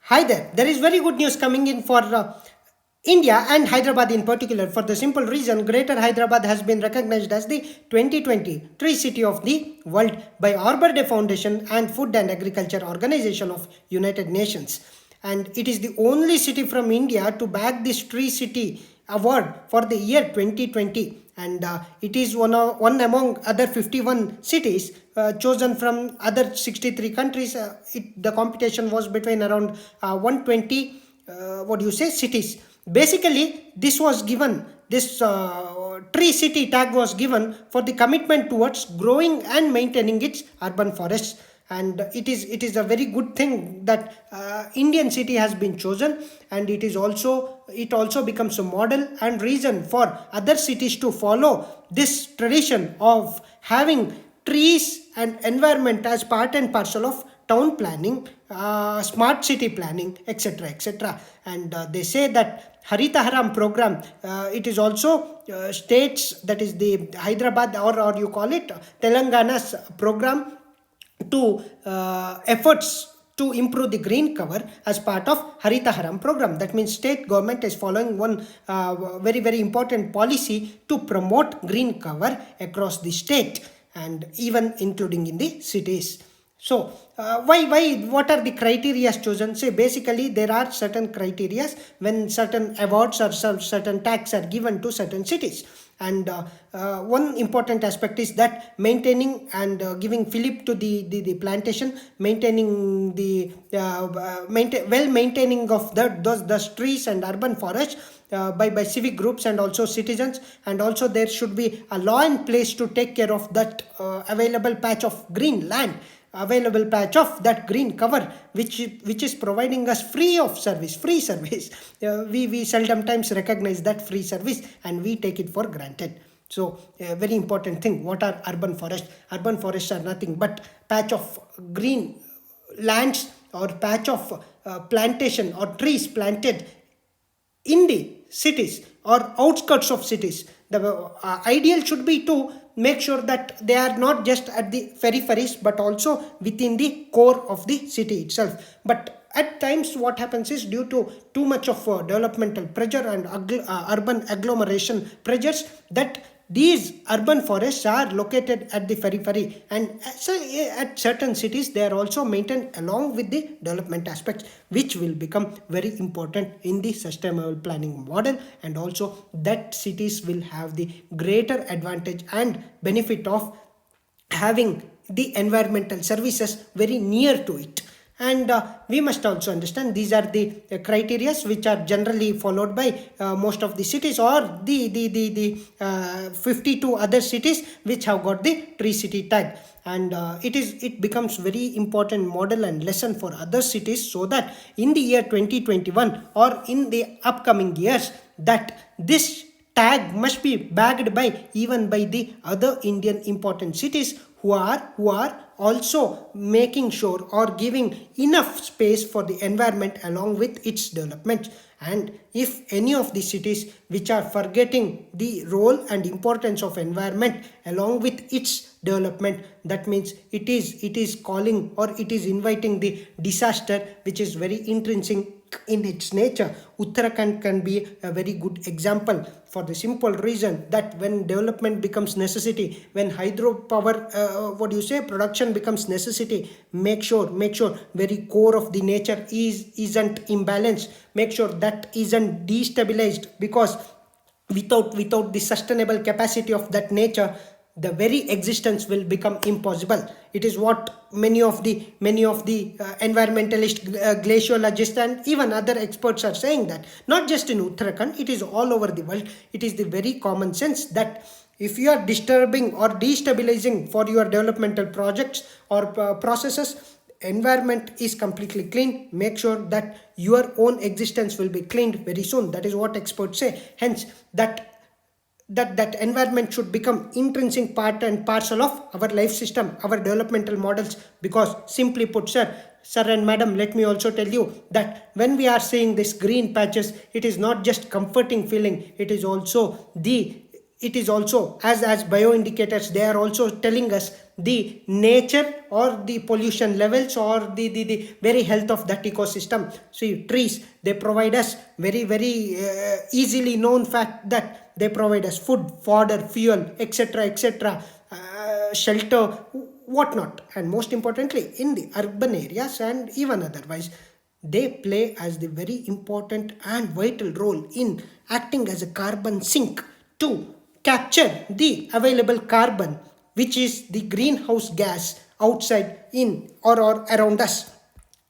Hi there. There is very good news coming in for India and Hyderabad in particular. For the simple reason, Greater Hyderabad has been recognized as the 2020 Tree City of the World by Arbor Day Foundation and Food and Agriculture Organization of United Nations. And it is the only city from India to bag this Tree City award for the year 2020, and it is one among other 51 cities chosen from other 63 countries. The competition was between around 120 cities. Basically, this tree city tag was given for the commitment towards growing and maintaining its urban forests, and it is a very good thing that Indian city has been chosen, and it also becomes a model and reason for other cities to follow this tradition of having trees and environment as part and parcel of town planning, smart city planning, etc., etc. And they say that Harita Haram program, it is also states, that is the Hyderabad, or you call it Telangana's program to efforts to improve the green cover as part of Harita Haram program. That means state government is following one very very important policy to promote green cover across the state, and even including in the cities. So what are the criteria chosen? Say basically there are certain criteria when certain awards or certain tags are given to certain cities, and one important aspect is that maintaining and giving fillip to the plantation, maintaining the maintaining of those trees and urban forests by civic groups and also citizens, and also there should be a law in place to take care of that available patch of green land, available patch of that green cover, which is providing us free service. We seldom times recognize that free service and we take it for granted. So a very important thing, what are urban forests? Urban forests are nothing but patch of green lands or patch of plantation or trees planted in the cities or outskirts of cities. The ideal should be to make sure that they are not just at the peripheries but also within the core of the city itself. But at times what happens is, due to too much of developmental pressure and urban agglomeration pressures, that these urban forests are located at the periphery, and so at certain cities they are also maintained along with the development aspects, which will become very important in the sustainable planning model, and also that cities will have the greater advantage and benefit of having the environmental services very near to it. And we must also understand these are the criteria which are generally followed by most of the cities, or the 52 other cities which have got the tree city tag. And it becomes very important model and lesson for other cities, so that in the year 2021 or in the upcoming years, that this tag must be bagged by even by the other Indian important cities who are also making sure or giving enough space for the environment along with its development. And if any of the cities which are forgetting the role and importance of environment along with its development, that means it is calling or it is inviting the disaster, which is very intrinsic in its nature. Uttarakhand can be a very good example, for the simple reason that when development becomes necessity, when hydropower production becomes necessity, make sure very core of the nature isn't imbalanced, make sure that isn't destabilized, because without the sustainable capacity of that nature, the very existence will become impossible. It is what many of the environmentalist, glaciologists and even other experts are saying, that not just in Uttarakhand, it is all over the world. It is the very common sense that if you are disturbing or destabilizing for your developmental projects or processes, environment is completely clean, make sure that your own existence will be cleaned very soon. That is what experts say. Hence that environment should become intrinsic part and parcel of our life system, our developmental models. Because simply put, sir and madam, let me also tell you that when we are seeing this green patches, it is not just comforting feeling, it is also the it is also as bioindicators, they are also telling us the nature or the pollution levels or the very health of that ecosystem. See, trees, they provide us very easily known fact that they provide us food, fodder, fuel, etc, shelter, whatnot. And most importantly, in the urban areas and even otherwise, they play as the very important and vital role in acting as a carbon sink to capture the available carbon, which is the greenhouse gas outside in or around us.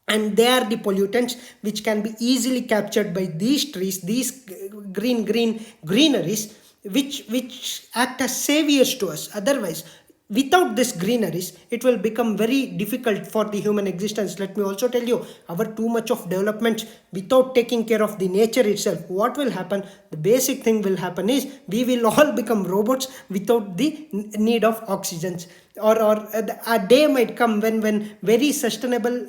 And they are the pollutants which can be easily captured by these trees, these greeneries, which act as saviors to us. Otherwise, without this greeneries, it will become very difficult for the human existence. Let me also tell you, our too much of development without taking care of the nature itself, what will happen? The basic thing will happen is we will all become robots without the need of oxygens. Or a day might come when very sustainable,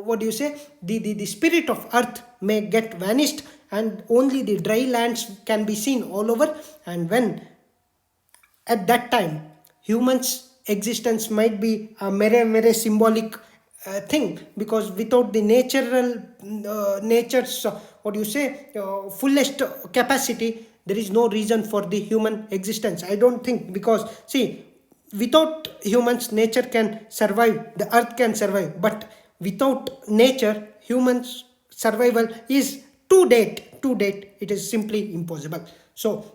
what do you say, the spirit of earth may get vanished, and only the dry lands can be seen all over. And when at that time humans existence might be a mere symbolic thing, because without the nature's what do you say, fullest capacity, there is no reason for the human existence, I don't think. Because see, without humans, nature can survive, the earth can survive, but without nature, humans survival is to date it is simply impossible. So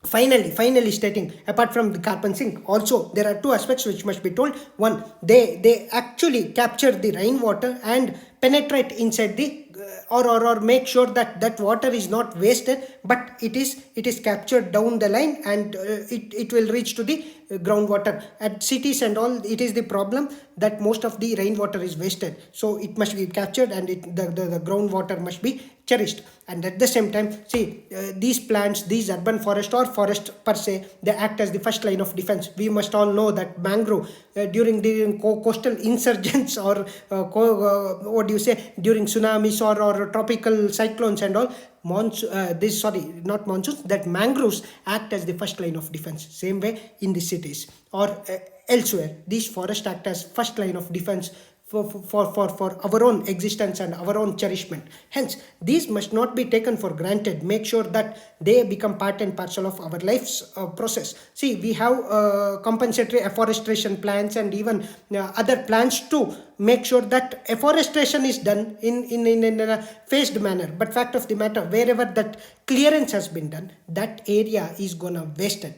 finally stating, apart from the carbon sink, also there are two aspects which must be told. One, they actually capture the rainwater and penetrate inside the or make sure that that water is not wasted, but it is captured down the line, and it will reach to the groundwater. At cities and all, it is the problem that most of the rainwater is wasted, so it must be captured, and the groundwater must be cherished. And at the same time, see, these plants, these urban forest or forest per se, they act as the first line of defense. We must all know that mangrove, during coastal insurgents or what do you say, during tsunamis or tropical cyclones and all, not monsoons, that mangroves act as the first line of defense. Same way in the cities or elsewhere, these forests act as first line of defense for our own existence and our own cherishment. Hence, these must not be taken for granted. Make sure that they become part and parcel of our life's process. See, we have compensatory afforestation plans and even other plans to make sure that afforestation is done in a phased manner. But fact of the matter, wherever that clearance has been done, that area is gonna wasted.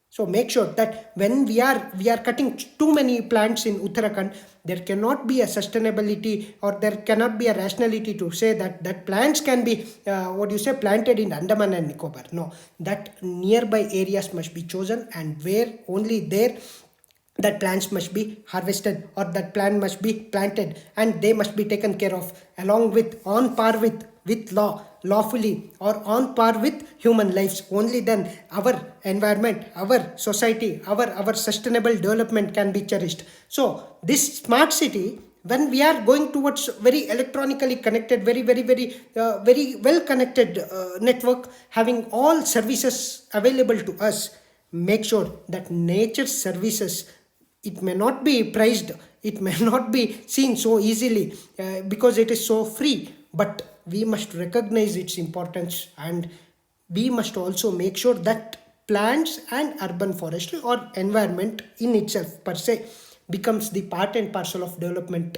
So make sure that when we are cutting too many plants in Uttarakhand, there cannot be a sustainability or there cannot be a rationality to say that plants can be planted in Andaman and Nicobar. No, that nearby areas must be chosen, and where only there that plants must be harvested or that plant must be planted, and they must be taken care of along with, on par with lawfully or on par with human lives. Only then our environment, our society, our sustainable development can be cherished. So this smart city, when we are going towards very electronically connected, very well connected network, having all services available to us, make sure that nature's services, it may not be priced, it may not be seen so easily because it is so free, but we must recognize its importance, and we must also make sure that plants and urban forestry or environment in itself per se becomes the part and parcel of development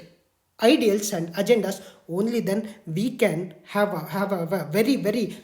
ideals and agendas. Only then we can have a very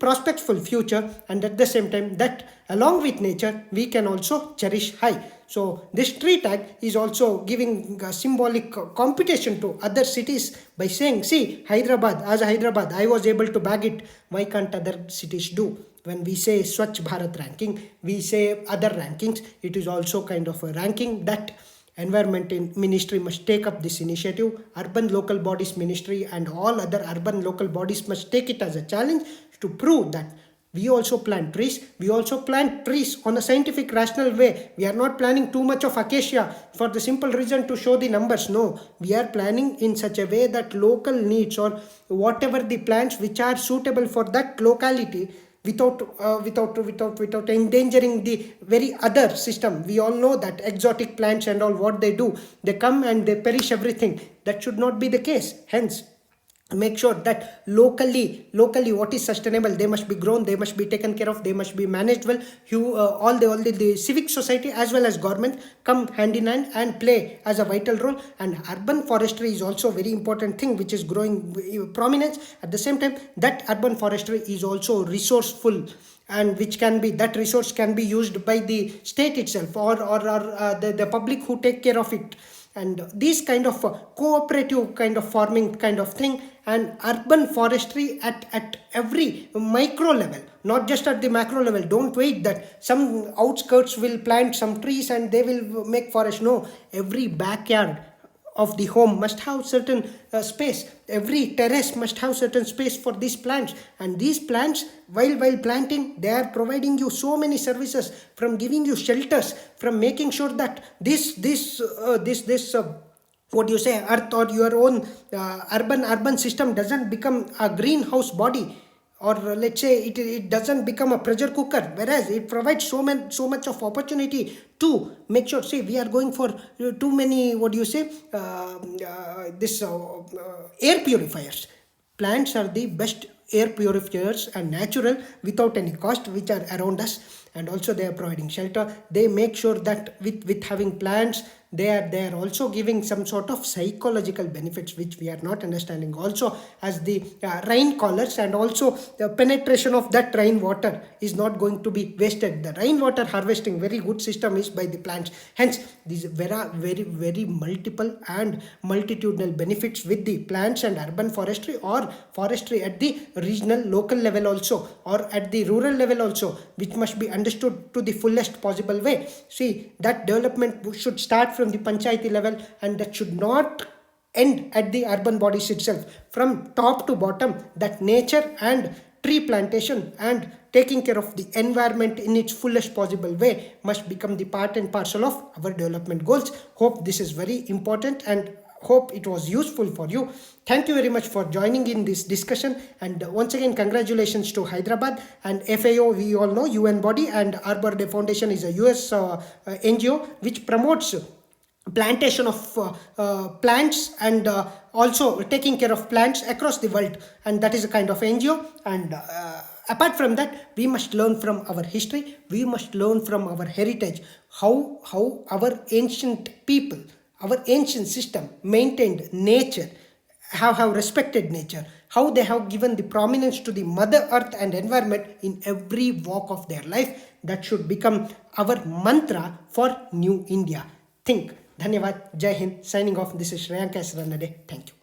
prospectful future, and at the same time that along with nature we can also cherish high. So this tree tag is also giving a symbolic competition to other cities by saying, see, Hyderabad, as a Hyderabad, I was able to bag it, why can't other cities do? When we say Swachh Bharat ranking, we say other rankings, it is also kind of a ranking that Environment Ministry must take up this initiative. Urban Local Bodies Ministry and all other urban local bodies must take it as a challenge to prove that we also plant trees. We also plant trees on a scientific, rational way. We are not planting too much of acacia for the simple reason to show the numbers. No, we are planning in such a way that local needs or whatever the plants which are suitable for that locality, without endangering the very other system. We all know that exotic plants and all, what they do, they come and they perish everything. That should not be the case. Hence, make sure that locally what is sustainable, they must be grown, they must be taken care of, they must be managed well. The civic society as well as government come hand in hand and play as a vital role. And urban forestry is also a very important thing which is growing prominence. At the same time, that urban forestry is also resourceful, and which can be, that resource can be used by the state itself, or the public who take care of it. And these kind of cooperative kind of farming kind of thing, and urban forestry at every micro level, not just at the macro level. Don't wait that some outskirts will plant some trees and they will make forest. No, every backyard of the home must have certain space. Every terrace must have certain space for these plants. And these plants, while planting, they are providing you so many services, from giving you shelters, from making sure that this what you say, earth or your own urban system doesn't become a greenhouse body, or let's say it doesn't become a pressure cooker, whereas it provides so much of opportunity to make sure. See, we are going for too many, what do you say, air purifiers. Plants are the best air purifiers and natural, without any cost, which are around us. And also they are providing shelter. They make sure that with having plants, they are also giving some sort of psychological benefits which we are not understanding. Also, as the rain collars, and also the penetration of that rainwater is not going to be wasted. The rainwater harvesting, very good system is by the plants. Hence, these very multiple and multitudinal benefits with the plants and urban forestry, or forestry at the regional local level also, or at the rural level also, which must be understood to the fullest possible way. See, that development should start from the panchayati level, and that should not end at the urban bodies itself. From top to bottom, that nature and tree plantation and taking care of the environment in its fullest possible way must become the part and parcel of our development goals. Hope this is very important, and hope it was useful for you. Thank you very much for joining in this discussion. And once again, congratulations to Hyderabad and FAO. We all know, UN body, and Arbor Day Foundation is a US NGO which promotes plantation of plants, and also taking care of plants across the world. And that is a kind of NGO. And apart from that, we must learn from our history. We must learn from our heritage, how our ancient people, our ancient system maintained nature, have respected nature, how they have given the prominence to the mother earth and environment in every walk of their life. That should become our mantra for new India. Think. Dhanyavad. Jai Hind. Signing off. This is Shreyanka S Ranade. Thank you.